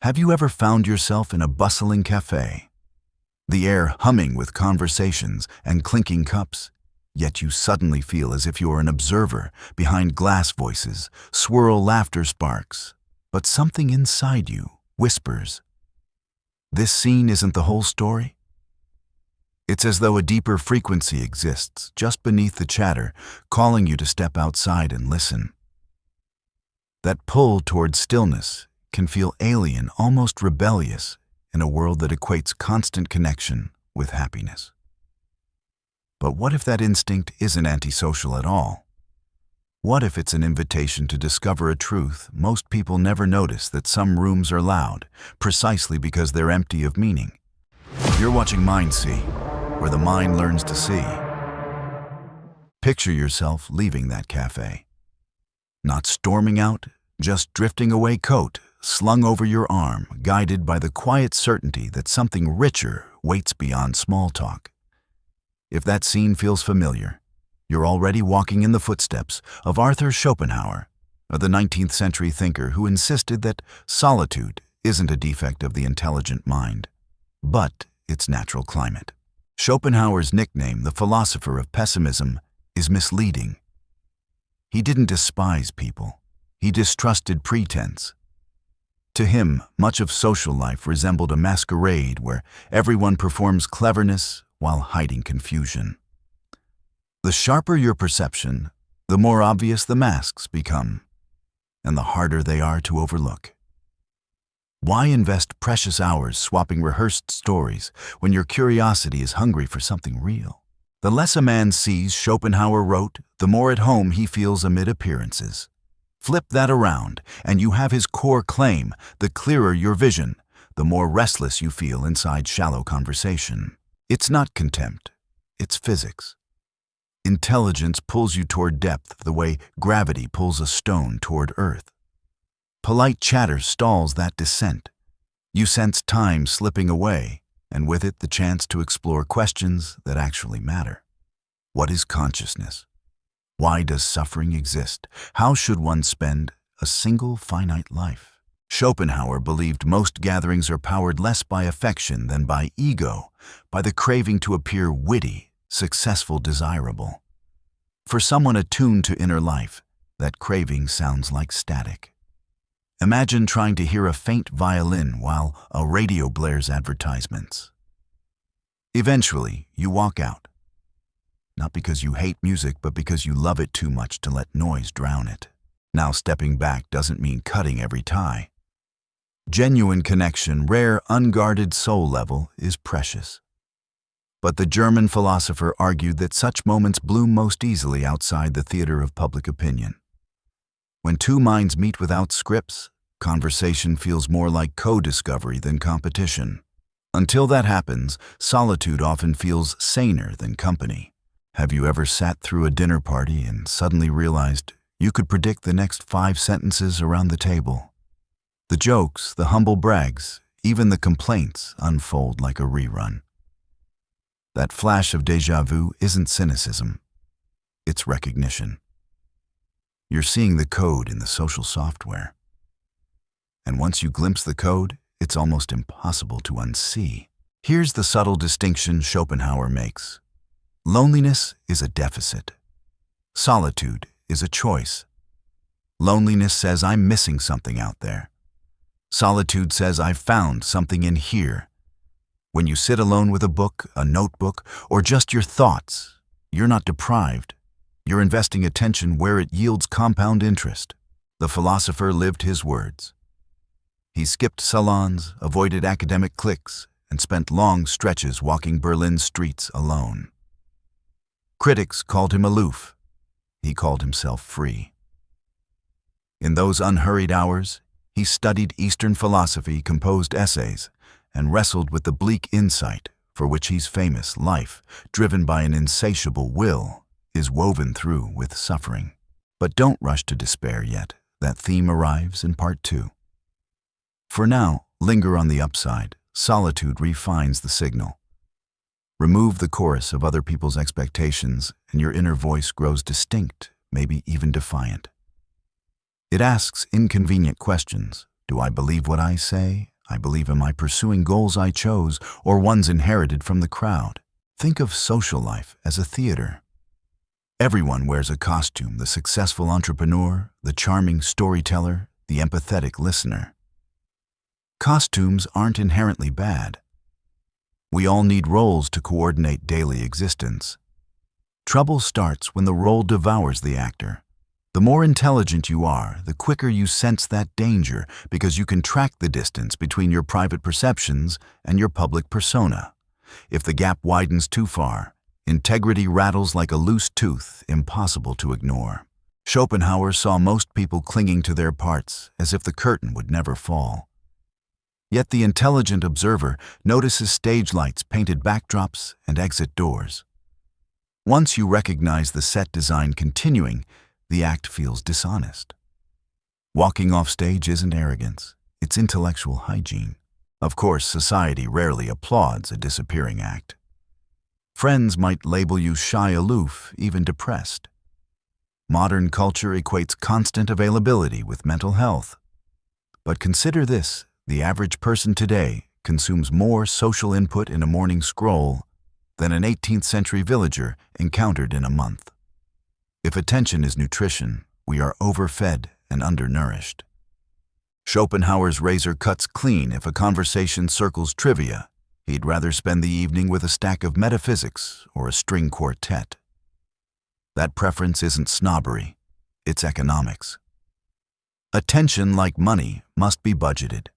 Have you ever found yourself in a bustling cafe? The air humming with conversations and clinking cups, yet you suddenly feel as if you are an observer behind glass voices, swirl laughter sparks, but something inside you whispers. This scene isn't the whole story? It's as though a deeper frequency exists just beneath the chatter, calling you to step outside and listen. That pull toward stillness can feel alien, almost rebellious, in a world that equates constant connection with happiness. But what if that instinct isn't antisocial at all? What if it's an invitation to discover a truth most people never notice, that some rooms are loud, precisely because they're empty of meaning? You're watching Mind See, where the mind learns to see. Picture yourself leaving that cafe. Not storming out, just drifting away, coat slung over your arm, guided by the quiet certainty that something richer waits beyond small talk. If that scene feels familiar, you're already walking in the footsteps of Arthur Schopenhauer, the 19th century thinker who insisted that solitude isn't a defect of the intelligent mind, but its natural climate. Schopenhauer's nickname, the philosopher of pessimism, is misleading. He didn't despise people. He distrusted pretense. To him, much of social life resembled a masquerade where everyone performs cleverness while hiding confusion. The sharper your perception, the more obvious the masks become, and the harder they are to overlook. Why invest precious hours swapping rehearsed stories when your curiosity is hungry for something real? The less a man sees, Schopenhauer wrote, the more at home he feels amid appearances. Flip that around, and you have his core claim: the clearer your vision, the more restless you feel inside shallow conversation. It's not contempt, it's physics. Intelligence pulls you toward depth the way gravity pulls a stone toward earth. Polite chatter stalls that descent. You sense time slipping away, and with it the chance to explore questions that actually matter. What is consciousness? Why does suffering exist? How should one spend a single finite life? Schopenhauer believed most gatherings are powered less by affection than by ego, by the craving to appear witty, successful, desirable. For someone attuned to inner life, that craving sounds like static. Imagine trying to hear a faint violin while a radio blares advertisements. Eventually, you walk out. Not because you hate music, but because you love it too much to let noise drown it. Now, stepping back doesn't mean cutting every tie. Genuine connection, rare, unguarded soul level, is precious. But the German philosopher argued that such moments bloom most easily outside the theater of public opinion. When two minds meet without scripts, conversation feels more like co-discovery than competition. Until that happens, solitude often feels saner than company. Have you ever sat through a dinner party and suddenly realized you could predict the next 5 sentences around the table? The jokes, the humble brags, even the complaints unfold like a rerun. That flash of déjà vu isn't cynicism, it's recognition. You're seeing the code in the social software. And once you glimpse the code, it's almost impossible to unsee. Here's the subtle distinction Schopenhauer makes. Loneliness is a deficit. Solitude is a choice. Loneliness says I'm missing something out there. Solitude says I've found something in here. When you sit alone with a book, a notebook, or just your thoughts, you're not deprived. You're investing attention where it yields compound interest. The philosopher lived his words. He skipped salons, avoided academic cliques, and spent long stretches walking Berlin's streets alone. Critics called him aloof. He called himself free. In those unhurried hours, he studied Eastern philosophy, composed essays, and wrestled with the bleak insight for which he's famous. Life, driven by an insatiable will, is woven through with suffering. But don't rush to despair yet. That theme arrives in part 2. For now, linger on the upside. Solitude refines the signal. Remove the chorus of other people's expectations, and your inner voice grows distinct, maybe even defiant. It asks inconvenient questions. Do I believe what I say? I believe, am I pursuing goals I chose or ones inherited from the crowd? Think of social life as a theater. Everyone wears a costume: the successful entrepreneur, the charming storyteller, the empathetic listener. Costumes aren't inherently bad. We all need roles to coordinate daily existence. Trouble starts when the role devours the actor. The more intelligent you are, the quicker you sense that danger, because you can track the distance between your private perceptions and your public persona. If the gap widens too far, integrity rattles like a loose tooth, impossible to ignore. Schopenhauer saw most people clinging to their parts as if the curtain would never fall. Yet the intelligent observer notices stage lights, painted backdrops, and exit doors. Once you recognize the set design continuing, the act feels dishonest. Walking off stage isn't arrogance, it's intellectual hygiene. Of course, society rarely applauds a disappearing act. Friends might label you shy, aloof, even depressed. Modern culture equates constant availability with mental health. But consider this: the average person today consumes more social input in a morning scroll than an 18th century villager encountered in a month. If attention is nutrition, we are overfed and undernourished. Schopenhauer's razor cuts clean if a conversation circles trivia. He'd rather spend the evening with a stack of metaphysics or a string quartet. That preference isn't snobbery, it's economics. Attention, like money, must be budgeted.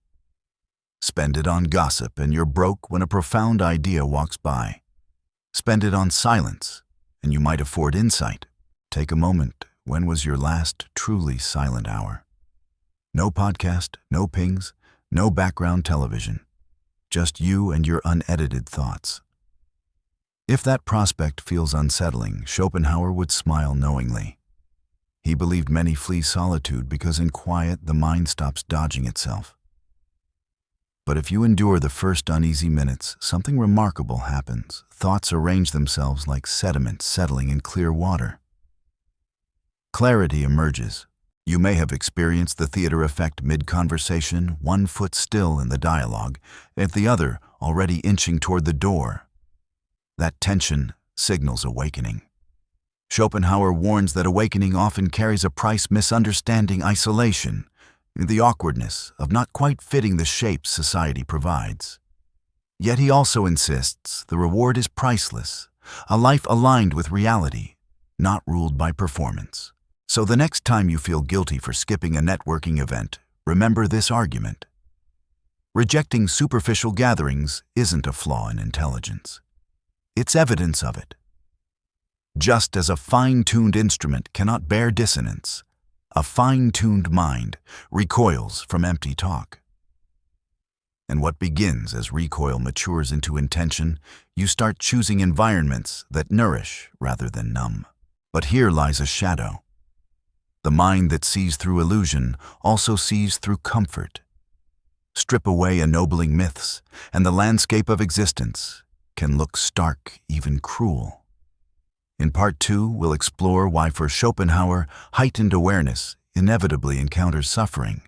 Spend it on gossip and you're broke when a profound idea walks by. Spend it on silence and you might afford insight. Take a moment. When was your last truly silent hour? No podcast, no pings, no background television. Just you and your unedited thoughts. If that prospect feels unsettling, Schopenhauer would smile knowingly. He believed many flee solitude because in quiet the mind stops dodging itself. But if you endure the first uneasy minutes, something remarkable happens. Thoughts arrange themselves like sediment settling in clear water. Clarity emerges. You may have experienced the theater effect mid-conversation, one foot still in the dialogue, and the other already inching toward the door. That tension signals awakening. Schopenhauer warns that awakening often carries a price: misunderstanding, isolation, the awkwardness of not quite fitting the shape society provides. Yet he also insists the reward is priceless, a life aligned with reality, not ruled by performance. So the next time you feel guilty for skipping a networking event, remember this argument. Rejecting superficial gatherings isn't a flaw in intelligence. It's evidence of it. Just as a fine-tuned instrument cannot bear dissonance, a fine-tuned mind recoils from empty talk. And what begins as recoil matures into intention, you start choosing environments that nourish rather than numb. But here lies a shadow. The mind that sees through illusion also sees through comfort. Strip away ennobling myths, and the landscape of existence can look stark, even cruel. In Part 2, we'll explore why for Schopenhauer, heightened awareness inevitably encounters suffering,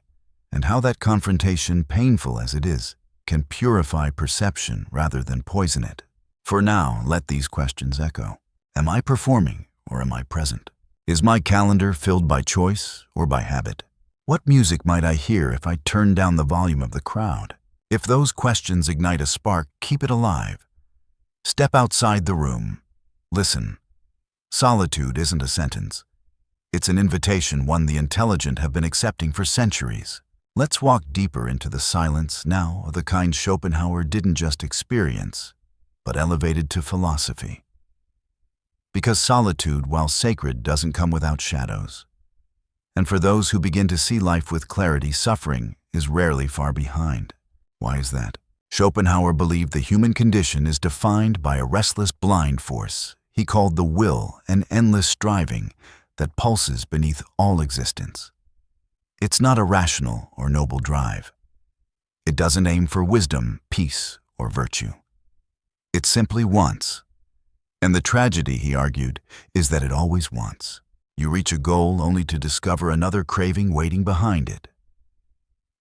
and how that confrontation, painful as it is, can purify perception rather than poison it. For now, let these questions echo. Am I performing or am I present? Is my calendar filled by choice or by habit? What music might I hear if I turn down the volume of the crowd? If those questions ignite a spark, keep it alive. Step outside the room. Listen. Solitude isn't a sentence. It's an invitation, one the intelligent have been accepting for centuries. Let's walk deeper into the silence now, of the kind Schopenhauer didn't just experience, but elevated to philosophy. Because solitude, while sacred, doesn't come without shadows. And for those who begin to see life with clarity, suffering is rarely far behind. Why is that? Schopenhauer believed the human condition is defined by a restless blind force he called the will, an endless striving that pulses beneath all existence. It's not a rational or noble drive. It doesn't aim for wisdom, peace, or virtue. It simply wants. And the tragedy, he argued, is that it always wants. You reach a goal only to discover another craving waiting behind it.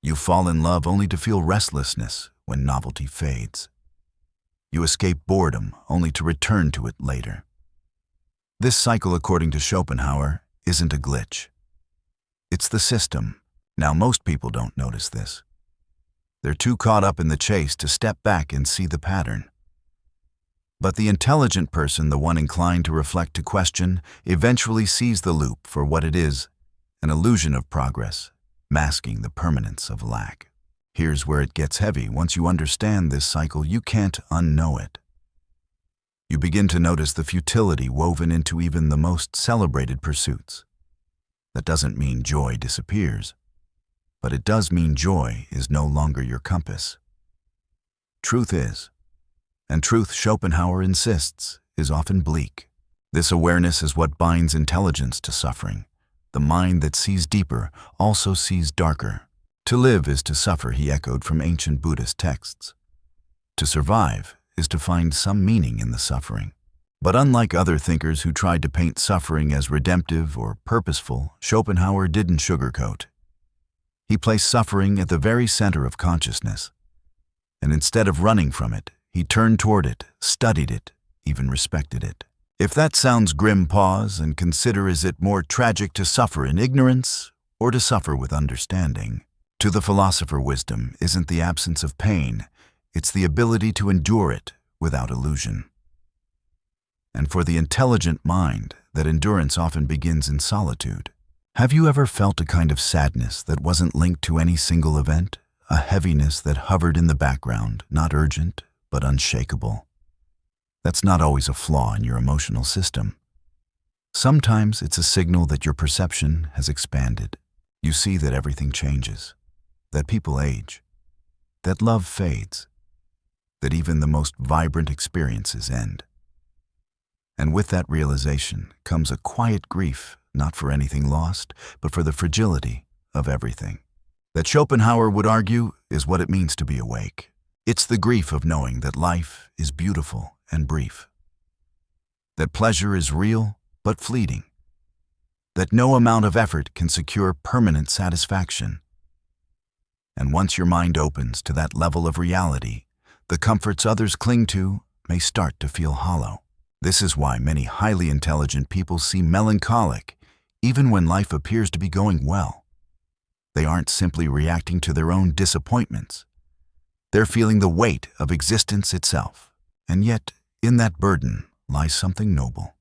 You fall in love only to feel restlessness when novelty fades. You escape boredom only to return to it later. This cycle, according to Schopenhauer, isn't a glitch. It's the system. Now, most people don't notice this. They're too caught up in the chase to step back and see the pattern. But the intelligent person, the one inclined to reflect, to question, eventually sees the loop for what it is, an illusion of progress, masking the permanence of lack. Here's where it gets heavy. Once you understand this cycle, you can't unknow it. You begin to notice the futility woven into even the most celebrated pursuits. That doesn't mean joy disappears, but it does mean joy is no longer your compass. Truth is, and truth, Schopenhauer insists, is often bleak. This awareness is what binds intelligence to suffering. The mind that sees deeper also sees darker. To live is to suffer, he echoed from ancient Buddhist texts. To survive is to find some meaning in the suffering. But unlike other thinkers who tried to paint suffering as redemptive or purposeful, Schopenhauer didn't sugarcoat. He placed suffering at the very center of consciousness. And instead of running from it, he turned toward it, studied it, even respected it. If that sounds grim, pause and consider, is it more tragic to suffer in ignorance or to suffer with understanding? To the philosopher, wisdom isn't the absence of pain, it's the ability to endure it without illusion. And for the intelligent mind, that endurance often begins in solitude. Have you ever felt a kind of sadness that wasn't linked to any single event? A heaviness that hovered in the background, not urgent, but unshakable. That's not always a flaw in your emotional system. Sometimes it's a signal that your perception has expanded. You see that everything changes, that people age, that love fades, that even the most vibrant experiences end. And with that realization comes a quiet grief, not for anything lost, but for the fragility of everything. That, Schopenhauer would argue, is what it means to be awake. It's the grief of knowing that life is beautiful and brief, that pleasure is real but fleeting, that no amount of effort can secure permanent satisfaction. And once your mind opens to that level of reality, the comforts others cling to may start to feel hollow. This is why many highly intelligent people seem melancholic, even when life appears to be going well. They aren't simply reacting to their own disappointments. They're feeling the weight of existence itself. And yet, in that burden lies something noble.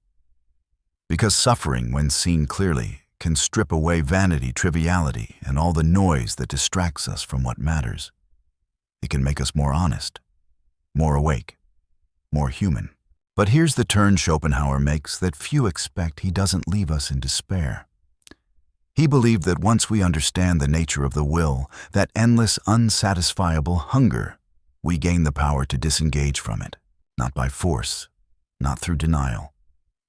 Because suffering, when seen clearly, can strip away vanity, triviality, and all the noise that distracts us from what matters. It can make us more honest, more awake, more human. But here's the turn Schopenhauer makes that few expect. He doesn't leave us in despair. He believed that once we understand the nature of the will, that endless, unsatisfiable hunger, we gain the power to disengage from it, not by force, not through denial,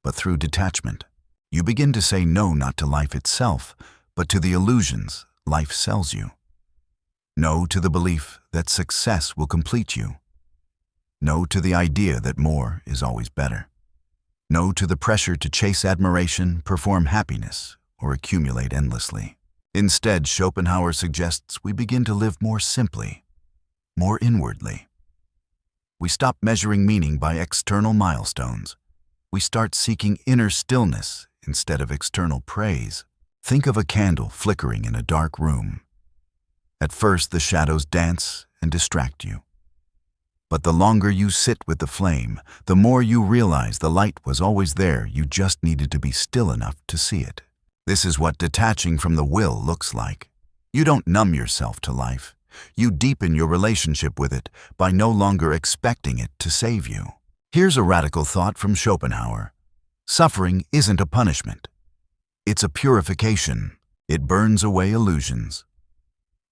but through detachment. You begin to say no not to life itself, but to the illusions life sells you. No to the belief that success will complete you. No to the idea that more is always better. No to the pressure to chase admiration, perform happiness, or accumulate endlessly. Instead, Schopenhauer suggests we begin to live more simply, more inwardly. We stop measuring meaning by external milestones. We start seeking inner stillness instead of external praise. Think of a candle flickering in a dark room. At first, the shadows dance and distract you. But the longer you sit with the flame, the more you realize the light was always there. You just needed to be still enough to see it. This is what detaching from the will looks like. You don't numb yourself to life. You deepen your relationship with it by no longer expecting it to save you. Here's a radical thought from Schopenhauer. Suffering isn't a punishment. It's a purification. It burns away illusions.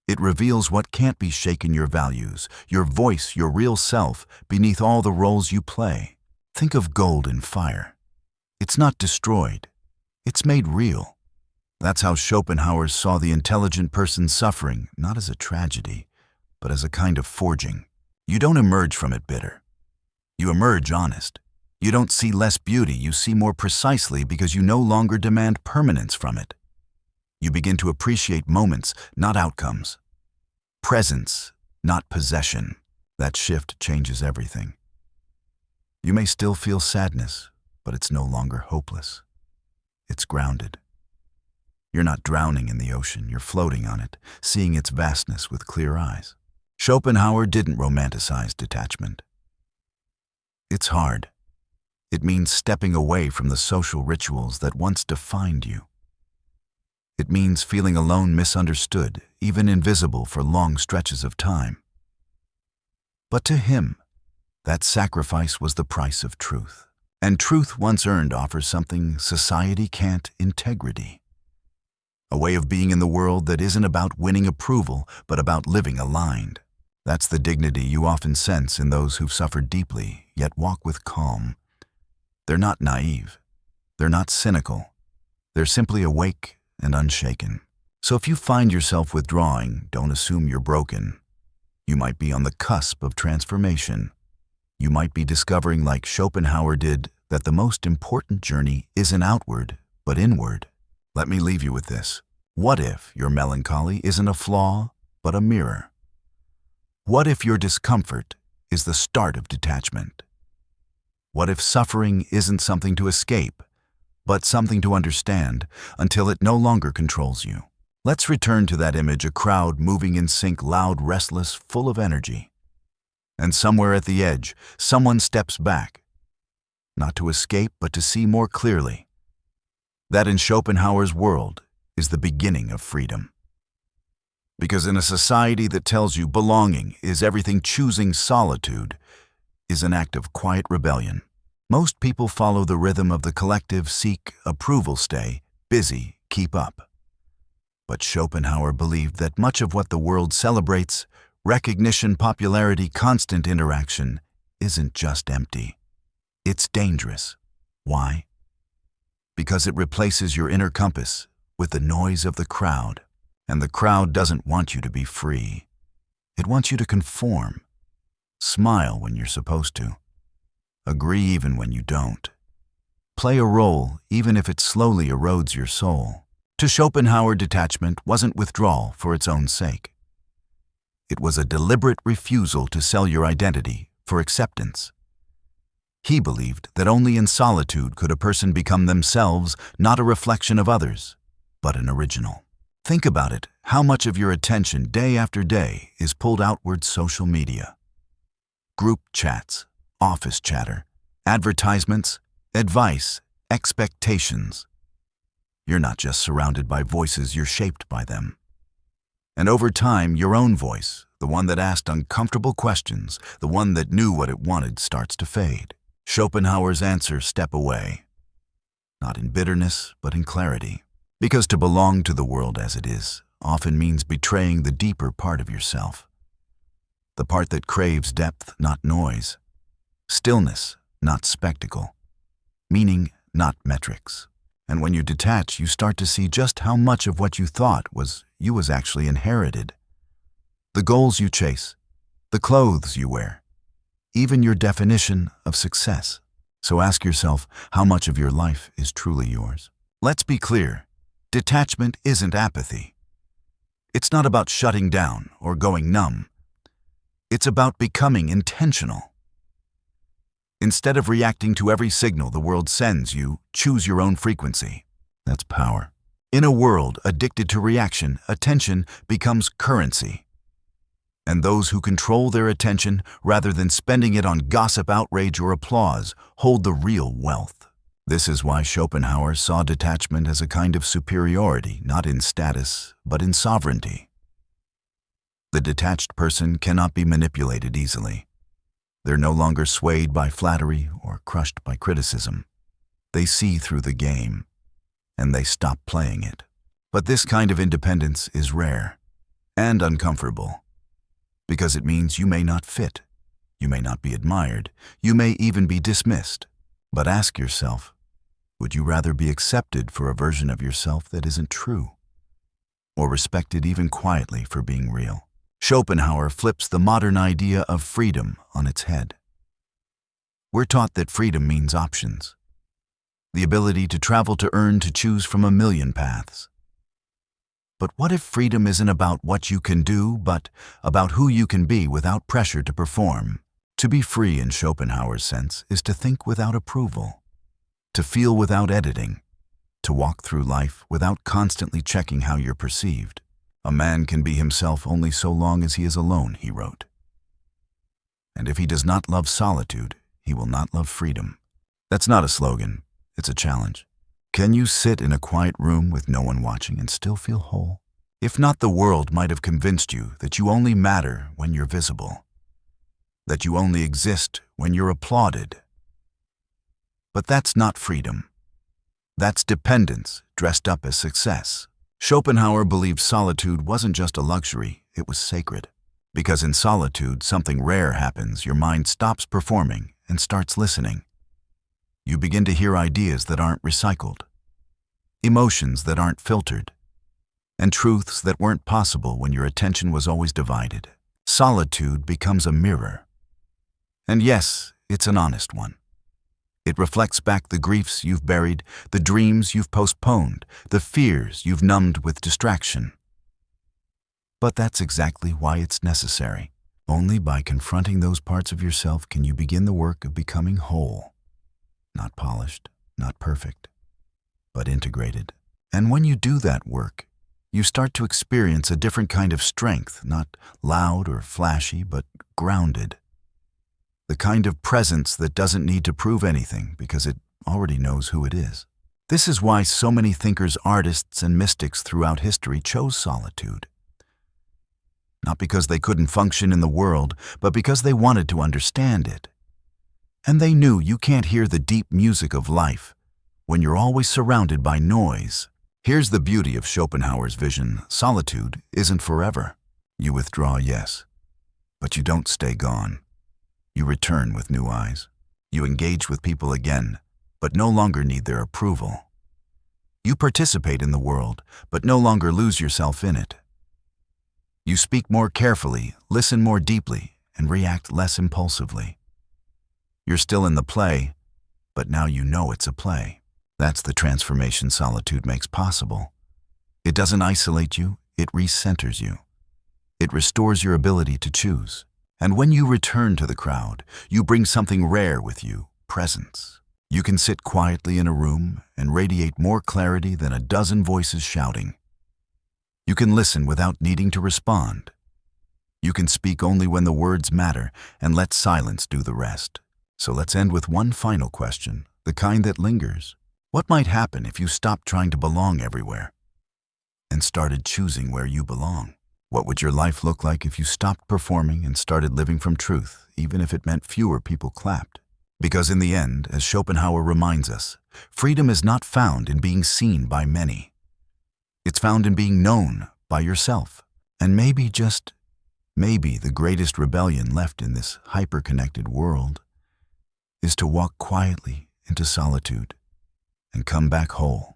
It reveals what can't be shaken: your values, your voice, your real self, beneath all the roles you play. Think of gold in fire. It's not destroyed. It's made real. That's how Schopenhauer saw the intelligent person's suffering, not as a tragedy, but as a kind of forging. You don't emerge from it bitter. You emerge honest. You don't see less beauty, you see more precisely, because you no longer demand permanence from it. You begin to appreciate moments, not outcomes. presence, not possession. That shift changes everything. You may still feel sadness, but it's no longer hopeless. It's grounded. You're not drowning in the ocean, you're floating on it, seeing its vastness with clear eyes. Schopenhauer didn't romanticize detachment. It's hard. It means stepping away from the social rituals that once defined you. It means feeling alone, misunderstood, even invisible for long stretches of time. But to him, that sacrifice was the price of truth. And truth once earned offers something society can't: integrity. A way of being in the world that isn't about winning approval, but about living aligned. That's the dignity you often sense in those who've suffered deeply, yet walk with calm. They're not naive. They're not cynical. They're simply awake and unshaken. So if you find yourself withdrawing, don't assume you're broken. You might be on the cusp of transformation. You might be discovering, like Schopenhauer did, that the most important journey isn't outward, but inward. Let me leave you with this. What if your melancholy isn't a flaw, but a mirror? What if your discomfort is the start of detachment? What if suffering isn't something to escape, but something to understand until it no longer controls you? Let's return to that image: a crowd moving in sync, loud, restless, full of energy. And somewhere at the edge, someone steps back, not to escape, but to see more clearly. That, in Schopenhauer's world, is the beginning of freedom. Because in a society that tells you belonging is everything, choosing solitude is an act of quiet rebellion. Most people follow the rhythm of the collective: seek approval, stay busy, keep up. But Schopenhauer believed that much of what the world celebrates, recognition, popularity, constant interaction, isn't just empty. It's dangerous. Why? Because it replaces your inner compass with the noise of the crowd. And the crowd doesn't want you to be free. It wants you to conform. Smile when you're supposed to. Agree even when you don't. Play a role even if it slowly erodes your soul. To Schopenhauer, detachment wasn't withdrawal for its own sake. It was a deliberate refusal to sell your identity for acceptance. He believed that only in solitude could a person become themselves, not a reflection of others, but an original. Think about it. How much of your attention day after day is pulled outward? Social media, group chats, office chatter, advertisements, advice, expectations. You're not just surrounded by voices, you're shaped by them. And over time, your own voice, the one that asked uncomfortable questions, the one that knew what it wanted, starts to fade. Schopenhauer's answer: step away. Not in bitterness, but in clarity. Because to belong to the world as it is often means betraying the deeper part of yourself. The part that craves depth, not noise. Stillness, not spectacle. Meaning, not metrics. And when you detach, you start to see just how much of what you thought was you was actually inherited. The goals you chase, the clothes you wear, even your definition of success. So ask yourself, how much of your life is truly yours? Let's be clear. Detachment isn't apathy. It's not about shutting down or going numb. It's about becoming intentional. Instead of reacting to every signal the world sends you, choose your own frequency. That's power. In a world addicted to reaction, attention becomes currency. And those who control their attention, rather than spending it on gossip, outrage, or applause, hold the real wealth. This is why Schopenhauer saw detachment as a kind of superiority, not in status, but in sovereignty. The detached person cannot be manipulated easily. They're no longer swayed by flattery or crushed by criticism. They see through the game, and they stop playing it. But this kind of independence is rare and uncomfortable, because it means you may not fit, you may not be admired, you may even be dismissed. But ask yourself, would you rather be accepted for a version of yourself that isn't true, or respected even quietly for being real? Schopenhauer flips the modern idea of freedom on its head. We're taught that freedom means options, the ability to travel, to earn, to choose from a million paths. But what if freedom isn't about what you can do, but about who you can be without pressure to perform? To be free in Schopenhauer's sense is to think without approval, to feel without editing, to walk through life without constantly checking how you're perceived. A man can be himself only so long as he is alone, he wrote. And if he does not love solitude, he will not love freedom. That's not a slogan, it's a challenge. Can you sit in a quiet room with no one watching and still feel whole? If not, the world might have convinced you that you only matter when you're visible, that you only exist when you're applauded. But that's not freedom. That's dependence dressed up as success. Schopenhauer believed solitude wasn't just a luxury, it was sacred. Because in solitude, something rare happens. Your mind stops performing and starts listening. You begin to hear ideas that aren't recycled, emotions that aren't filtered, and truths that weren't possible when your attention was always divided. Solitude becomes a mirror. And yes, it's an honest one. It reflects back the griefs you've buried, the dreams you've postponed, the fears you've numbed with distraction. But that's exactly why it's necessary. Only by confronting those parts of yourself can you begin the work of becoming whole. Not polished, not perfect, but integrated. And when you do that work, you start to experience a different kind of strength, not loud or flashy, but grounded. The kind of presence that doesn't need to prove anything because it already knows who it is. This is why so many thinkers, artists, and mystics throughout history chose solitude. Not because they couldn't function in the world, but because they wanted to understand it. And they knew you can't hear the deep music of life when you're always surrounded by noise. Here's the beauty of Schopenhauer's vision. Solitude isn't forever. You withdraw, yes, but you don't stay gone. You return with new eyes. You engage with people again, but no longer need their approval. You participate in the world, but no longer lose yourself in it. You speak more carefully, listen more deeply, and react less impulsively. You're still in the play, but now you know it's a play. That's the transformation solitude makes possible. It doesn't isolate you, it recenters you. It restores your ability to choose. And when you return to the crowd, you bring something rare with you, presence. You can sit quietly in a room and radiate more clarity than a dozen voices shouting. You can listen without needing to respond. You can speak only when the words matter and let silence do the rest. So let's end with one final question, the kind that lingers. What might happen if you stopped trying to belong everywhere and started choosing where you belong? What would your life look like if you stopped performing and started living from truth, even if it meant fewer people clapped? Because in the end, as Schopenhauer reminds us, freedom is not found in being seen by many. It's found in being known by yourself. And maybe, just maybe, the greatest rebellion left in this hyper-connected world is to walk quietly into solitude and come back whole.